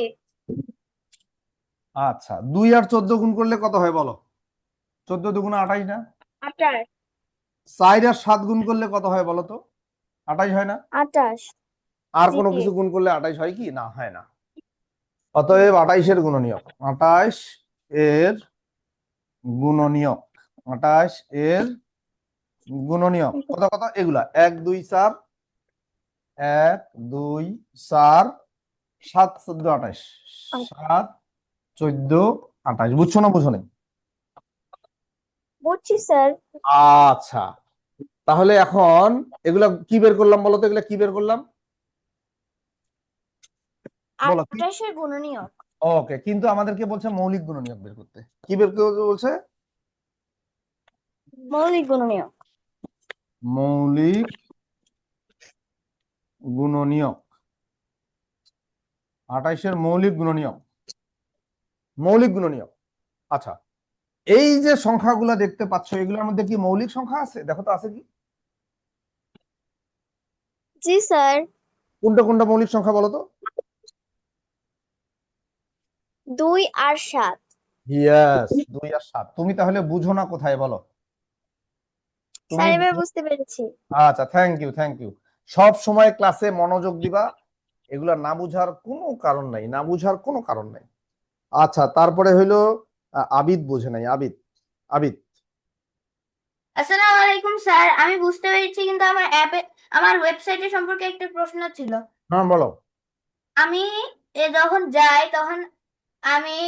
আচ্ছা 2 আর 14 গুণ করলে কত হয় বলো? 14 দুগুণে 28 না? 28 4 আর 7 গুণ করলে কত হয় বলো তো? 28 হয় না? 28 আর জি কোনো জি কিছু গুণ করলে 28 হয় কি? না, হয় না। অতএব 28 এর গুণনীয়ক, 28 এর গুণনীয়ক, 28 এর গুণনীয়ক কত কত এগুলা? 1 2 4, 1 2 4, 7 14 28, 7 14 28। বুঝছো না বুঝো নাই? বুঝছি স্যার। আচ্ছা, তাহলে এখন এগুলা কি বের করলাম বলো তো? এগুলা কি বের করলাম বলো কি? 28 এর গুণনীয়ক। ওকে, কিন্তু আমাদেরকে বলছে মৌলিক গুণনীয়ক বের করতে। কি বের করতে বলছে? মৌলিক গুণনীয়ক। মৌলিক গুণনীয়ক, 28 এর মৌলিক গুণনীয়ক, মৌলিক গুণনীয়ক। আচ্ছা, এই যে সংখ্যাগুলো দেখতে পাচ্ছ এগুলোর মধ্যে কি মৌলিক সংখ্যা আছে? দেখো তো আছে কি? জি স্যার। কোনটা কোনটা মৌলিক সংখ্যা বলো তো? 2 আর 7। ইয়েস, 2 আর 7। তুমি তাহলে বুঝো না কোথায় বলো? তুমি স্যার এবার বুঝতে পেরেছি। আচ্ছা, থ্যাংক ইউ, থ্যাংক ইউ। সব সময় ক্লাসে মনোযোগ দিবা, এগুলা না বুঝার কোনো কারণ নাই, না বুঝার কোনো কারণ নাই। আচ্ছা, তারপরে হইলো আবিদ বোঝে নাই। আবিদ, আবিদ আসসালামু আলাইকুম স্যার, আমি বুঝতে পেরেছি কিন্তু আমার ওয়েবসাইটের সম্পর্কে একটা প্রশ্ন ছিল। হ্যাঁ বলো। আমি যখন যাই তখন আমি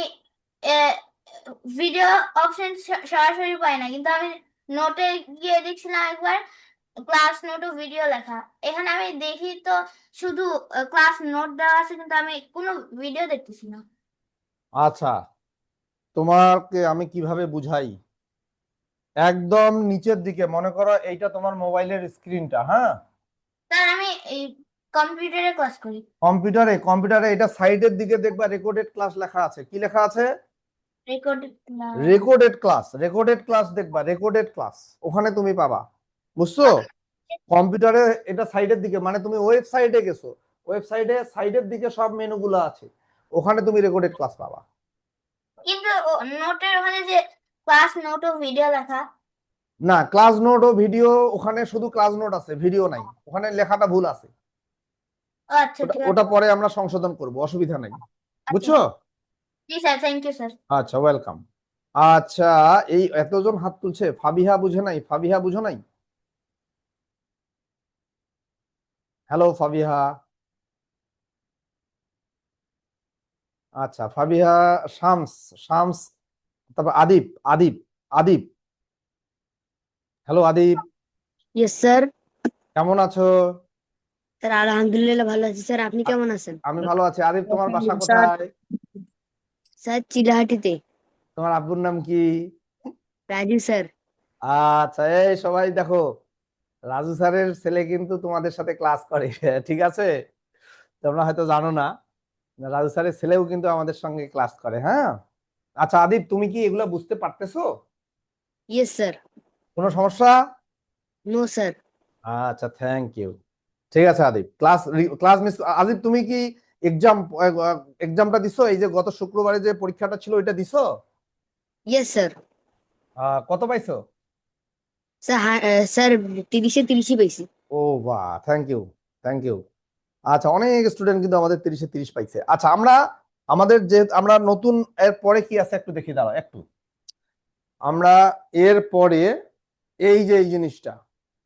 ভিডিও অপশন সরাসরি পাই না, কিন্তু আমি নোটে গিয়ে দেখছিলাম একবার ক্লাস নোট ও ভিডিও লেখা। এখানে আমি দেখি তো শুধু ক্লাস নোট দেওয়া আছে, কিন্তু আমি কোনো ভিডিও দেখতেছি না। আচ্ছা, তোমাকে আমি কিভাবে বুঝাই? একদম নিচের দিকে মনে করো এইটা তোমার মোবাইলের স্ক্রিনটা, হ্যাঁ? স্যার আমি এই কম্পিউটারে ক্লাস করি। কম্পিউটারে এটা সাইডের দিকে দেখবা রেকর্ডেড ক্লাস লেখা আছে। কি লেখা আছে? রেকর্ডেড ক্লাস দেখবা, রেকর্ডেড ক্লাস ওখানে তুমি পাবা। বুঝছো? কম্পিউটারে এটা সাইডের দিকে, মানে তুমি ওয়েবসাইটে গেছো, ওয়েবসাইটে সাইডের দিকে সব মেনুগুলো আছে, ওখানে তুমি রেকর্ডেড ক্লাস পাবা। কিন্তু নোটের ওখানে যে ক্লাস নোট ও ভিডিও লেখা। না, ক্লাস নোট ও ভিডিও ওখানে শুধু ক্লাস নোট আছে, ভিডিও নাই। ওখানে লেখাটা ভুল আছে। আচ্ছা ঠিক আছে। ওটা পরে আমরা সংশোধন করব, অসুবিধা নাই। বুঝছো? জি স্যার, থ্যাংক ইউ স্যার। আচ্ছা, ওয়েলকাম। আচ্ছা, এই এতজন হাত তুলছে, ফাবিহা বুঝে নাই? ফাবিহা বুঝো নাই? হ্যালো ফাবিহা। আচ্ছা, ফাবিহা। শামস, শামস, তারপর আদিপ, আদিপ, আদিপ। Hello আদিপ, yes sir. কেমন আছো? স্যার আলহামদুলিল্লাহ ভালো আছি স্যার, আপনি কেমন আছেন? আমি ভালো আছি। আদিপ, তোমার বাসা স্যার কোথায়? স্যার চিলাহাটিতে। তোমার আব্বুর নাম কি? রাজু স্যার। আচ্ছা, এই সবাই দেখো, রাজু স্যারের ছেলে কিন্তু তোমাদের সাথে ক্লাস করে। ঠিক আছে, তোমরা হয়তো জানো না, রাজু স্যারের ছেলেও কিন্তু আমাদের সঙ্গে ক্লাস করে। হ্যাঁ, আচ্ছা আদিপ, তুমি কি এগুলো বুঝতে পারতেছো? Yes sir. কোনো সমস্যা? No sir. আচ্ছা, থ্যাংক ইউ। ঠিক আছে Adip, class class miss. Adip, তুমি কি এক্সামটা দিছো? এই যে গত শুক্রবারে যে পরীক্ষাটা ছিল ওইটা দিছো? Yes sir. কত পাইছো? স্যার স্যার 30-এ 30 পেয়েছি। ও বাহ, থ্যাংক ইউ, থ্যাংক ইউ। আচ্ছা, অনেক স্টুডেন্ট কিন্তু আমাদের 30-এ 30 পাইছে। আচ্ছা, আমাদের যে আমরা নতুন এর পরে কি আছে একটু দেখি, দাঁড়াও একটু। আমরা এর পরে এই যে এই জিনিসটা,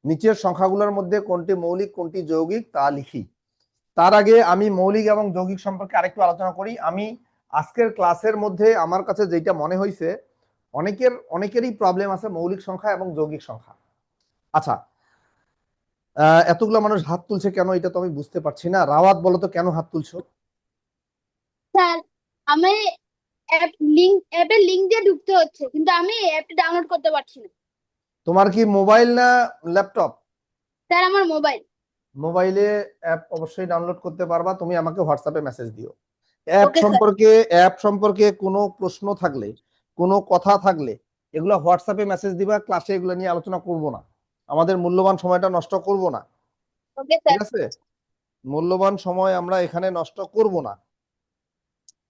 নিচের সংখ্যাগুলোর মধ্যে কোনটি মৌলিক কোনটি যৌগিক তা লিখি। তার আগে আমি মৌলিক এবং যৌগিক সম্পর্কে আরেকটু আলোচনা করি। আমি আজকের ক্লাসের মধ্যে আমার কাছে যেটা মনে হয়েছে, অনেকেরই প্রবলেম আছে মৌলিক সংখ্যা এবং যৌগিক সংখ্যা। আচ্ছা, এতগুলো মানুষ হাত তুলছে কেন এটা তো আমি বুঝতে পারছি না। রাওয়াত, বলো তো কেন হাত তুলছো? স্যার আমি অ্যাপের লিংক দিয়ে ঢুকতে হচ্ছে, কিন্তু আমি অ্যাপটা ডাউনলোড করতে পারছি না। তোমার কি মোবাইল না ল্যাপটপ? স্যার আমার মোবাইল। মোবাইলে অ্যাপ অবশ্যই ডাউনলোড করতে পারবা। তুমি আমাকে হোয়াটসঅ্যাপে মেসেজ দিও। Okay sir. অ্যাপ সম্পর্কে কোনো প্রশ্ন থাকলে, কোনো কথা থাকলে এগুলো হোয়াটসঅ্যাপে মেসেজ দিবা। ক্লাসে এগুলো নিয়ে আলোচনা করব না, আমাদের মূল্যবান সময়টা নষ্ট করব না। ওকে ঠিক স্যার। আছে, মূল্যবান সময় আমরা এখানে নষ্ট করব না,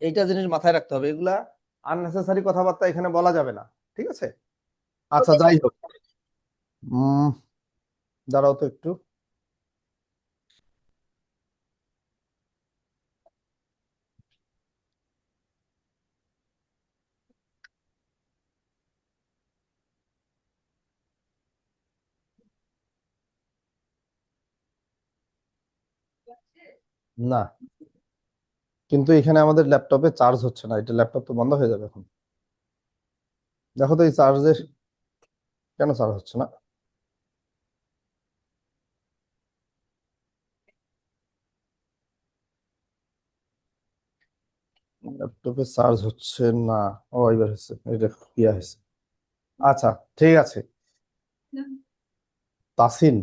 এইটা জিনিস মাথায় রাখতে হবে। এগুলা আননেসেসারি কথাবার্তা এখানে বলা যাবে না, ঠিক আছে? আচ্ছা, যাই হোক, দাঁড়াও তো একটু। না, কিন্তু এখানে আমাদের ল্যাপটপে চার্জ হচ্ছে না, এটা ল্যাপটপ তো বন্ধ হয়ে যাবে এখন। দেখো তো এই চার্জের কেন চার্জ হচ্ছে না? ল্যাপটপে চার্জ হচ্ছে না। ও, এবার হচ্ছে, এটা ইয়া হয়েছে। আচ্ছা, ঠিক আছে। তাসিন,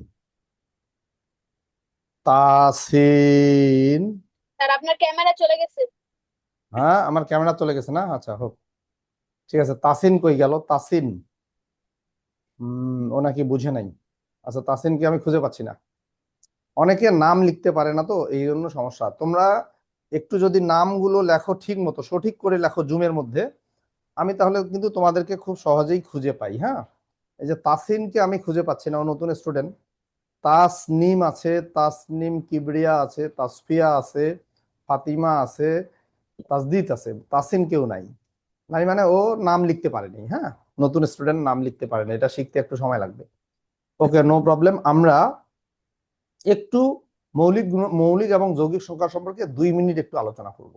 তাসিন। স্যার আপনার ক্যামেরা চলে গেছে। হ্যাঁ, আমার ক্যামেরা চলে গেছে না? আচ্ছা, হোক, ঠিক আছে। তাসিন কই গেল? তাসিন, ও নাকি বুঝে নাই। আচ্ছা, তাসিনকে আমি খুঁজে পাচ্ছি না। অনেকে নাম লিখতে পারে না, তো এই জন্য সমস্যা। তোমরা একটু যদি নামগুলো লেখো ঠিক মতো, সঠিক করে লেখো জুমের মধ্যে, আমি তাহলে কিন্তু তোমাদেরকে খুব সহজেই খুঁজে পাই। হ্যাঁ, এই যে তাসিনকে আমি খুঁজে পাচ্ছি না, ও নতুন স্টুডেন্ট। তাসনিম আছে, তাসনিম কিবরিয়া আছে, তাসফিয়া আছে, ফাতিমা আছে, তাসদিদ আছে, তাসিন কেউ নাই। নাই মানে ও নাম লিখতে পারেনি। হ্যাঁ, নতুন স্টুডেন্ট, নাম লিখতে পারেনি, এটা শিখতে একটু সময় লাগবে। ওকে, নো প্রবলেম। আমরা একটু মৌলিক এবং যৌগিক সংখ্যা সম্পর্কে 2 মিনিট একটু আলোচনা করব,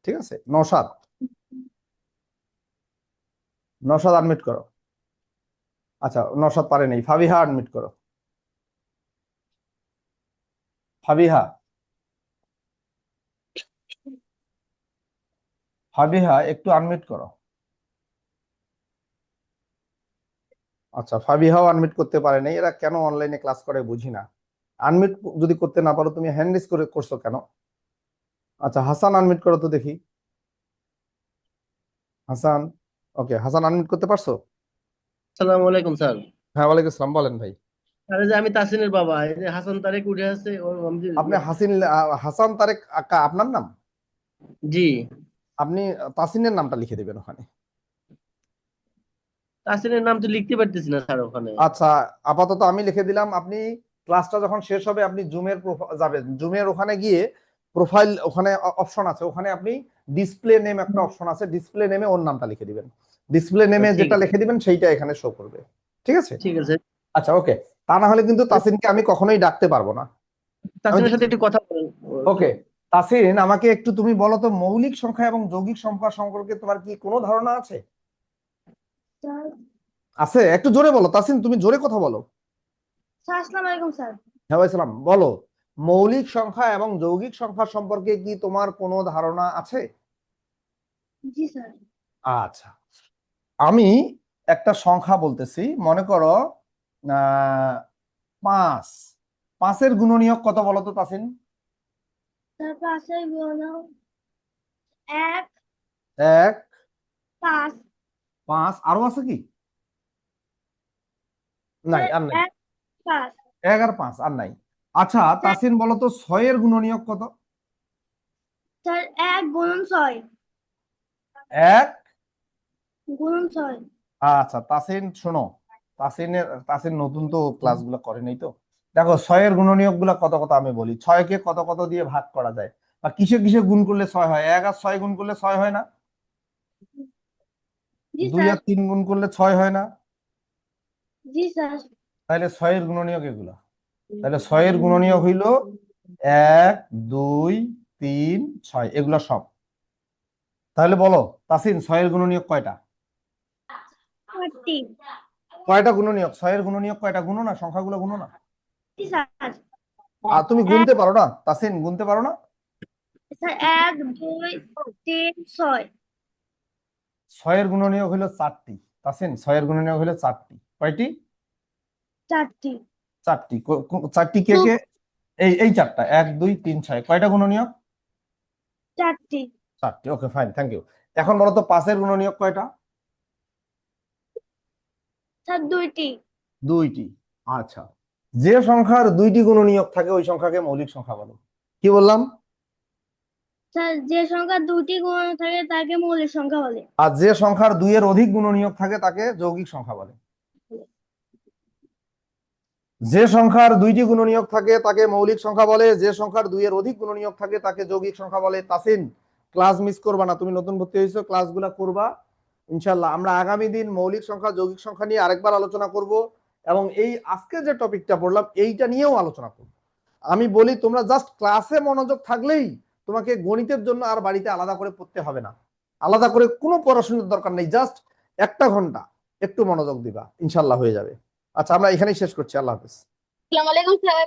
ঠিক আছে? নওশাদ, নওশাদ আনমিট করো। আচ্ছা, নওশাদ পারে নাই। ফাবিহা আনমিট করো। ফাবিহা, ফাবিহা একটু আনমিট করো। আচ্ছা, ফাবিহাও আনমিট করতে পারে নাই। এরা কেন অনলাইনে ক্লাস করে বুঝি না। আনমিট যদি করতে না পারো, তুমি হ্যান্ড রেজ করে করছো কেন? আচ্ছা, হাসান আনমিট করো তো দেখি। হাসান, ওকে, হাসান আনমিট করতে পারছো? আসসালামু আলাইকুম স্যার। হ্যাঁ, ওয়ালাইকুম আসসালাম, বলেন ভাই। স্যার এই যে আমি তাসিনের বাবা, এই যে হাসান তারেক উঠে আছে আপনি হাসান তারেক আকা আপনার নাম? জি। আপনি তাসিনের নামটা লিখে দিবেন ওখানে। তাসিনের নাম তো লিখতে পারতেছি না স্যার ওখানে। আচ্ছা, আপাতত আমি লিখে দিলাম। আপনি ক্লাসটা যখন শেষ হবে, আপনি জুমের যাবেন, জুমের ওখানে গিয়ে প্রোফাইল, ওখানে অপশন আছে, ওখানে আপনি ডিসপ্লে নেম একটা অপশন আছে, ডিসপ্লে নেমে ওর নামটা লিখে দিবেন। ডিসপ্লে নেমে ঠিক যেটা আছে, লিখে দিবেন সেইটা এখানে শো করবে, ঠিক আছে? ঠিক আছে। আচ্ছা, ওকে। তা না হলে কিন্তু তাসিনকে আমি কখনোই ডাকতে পারবো না। তাসিনের সাথে একটু কথা বলেন। ওকে, তাসিন, আমাকে একটু তুমি বলো তো, মৌলিক সংখ্যা এবং যৌগিক সংখ্যা সম্পর্কে তোমার কি কোনো ধারণা আছে? আছে? একটু জোরে বলো তাসিন, তুমি জোরে কথা বলো। স্যার আসসালামু আলাইকুম স্যার। হ্যাঁ, সালাম। বলো, মৌলিক সংখ্যা এবং যৌগিক সংখ্যা সম্পর্কে কি তোমার কোনো ধারণা আছে? জি স্যার। আচ্ছা, আমি একটা সংখ্যা বলতেছি, মনে করো 5। 5-এর গুণনীয়ক কত বলো তো তাসিন? স্যার 5-এর গুণনীয়ক 1, 1, 5। 5, আরো আছে কি? নাই, আর নাই। 1, 5। 1 আর 5 আর নাই। আচ্ছা তাসিন, বলো তো 6-এর গুণনীয়ক কত? স্যার 1 গুণন 6। 1 গুণন 6। আচ্ছা তাসিন, শোনো, তাসিন নতুন তো, ক্লাসগুলো করে নাই তো। দেখো, 6-এর গুণনীয়ক গুলা কত কত আমি বলি। 6-কে কত কত দিয়ে ভাগ করা যায়, বা কিসে কিসে গুণ করলে 6 হয়? 1 আর 6 গুণ করলে 6 হয় না? জি 2 স্যার। আর 3 গুণ করলে 6 হয় না? জি স্যার। তাহলে 6-এর গুণনীয়ক এগুলা। তাহলে 6-এর গুণনীয়ক হইল 1, 2, 3, 6, এগুলা সব। তাহলে বলো তাসিন, 6-এর গুণনীয়ক কয়টা? 40। কয়টা গুণনীয়ক? 6-এর গুণনীয়ক কয়টা? গুণো না, সংখ্যাগুলো গুণো না। জি স্যার। আর তুমি গুনতে পারো না তাসিন? গুনতে পারো না? স্যার 1, 2, 3, 6। 6-এর গুণনীয়ক হলো 4টি। তাসিন, 6-এর গুণনীয়ক হলো 4টি। কয়টি? 4টি। 4টি। 4টি কে কে? এই 4টা, 1, 2, 3, 6। কয়টা গুণনীয়ক? 4টি। 4টি। ওকে, ফাইন, থ্যাংক ইউ। এখন বলো তো 5-এর গুণনীয়ক কয়টা? স্যার 2টি। 2টি। আচ্ছা, যে সংখ্যার 2টি গুণনীয়ক থাকে ওই সংখ্যাকে মৌলিক সংখ্যা বলো। কি বললাম? স্যার যে সংখ্যা দুটি গুণ থাকে তাকে মৌলিক সংখ্যা বলে। আর যে সংখ্যার 2 এর অধিক গুণনীয়ক থাকে তাকে যৌগিক সংখ্যা বলে। যে সংখ্যার 2টি গুণনীয়ক থাকে তাকে মৌলিক সংখ্যা বলে, যে সংখ্যার 2 এর অধিক গুণনীয়ক থাকে তাকে যৌগিক সংখ্যা বলে। তাসিন, ক্লাস মিস করবা না, তুমি নতুন ভর্তি হয়েছো, ক্লাসগুলো করবা ইনশাল্লাহ। আমরা আগামী দিন মৌলিক সংখ্যা যৌগিক সংখ্যা নিয়ে আরেকবার আলোচনা করব, এবং এই আজকে যে টপিকটা পড়লাম এইটা নিয়েও আলোচনা করব। আমি বলি তোমরা জাস্ট ক্লাসে মনোযোগ থাকলেই তোমাকে গণিতের জন্য আর বাড়িতে আলাদা করে পড়তে হবে না, আলাদা করে কোনো পড়াশোনার দরকার নেই, জাস্ট 1 ঘন্টা একটু মনোযোগ দিবা, ইনশাল্লাহ হয়ে যাবে। আচ্ছা, আমরা এখানেই শেষ করছি। আল্লাহ হাফেজ। আসসালামু আলাইকুম স্যার।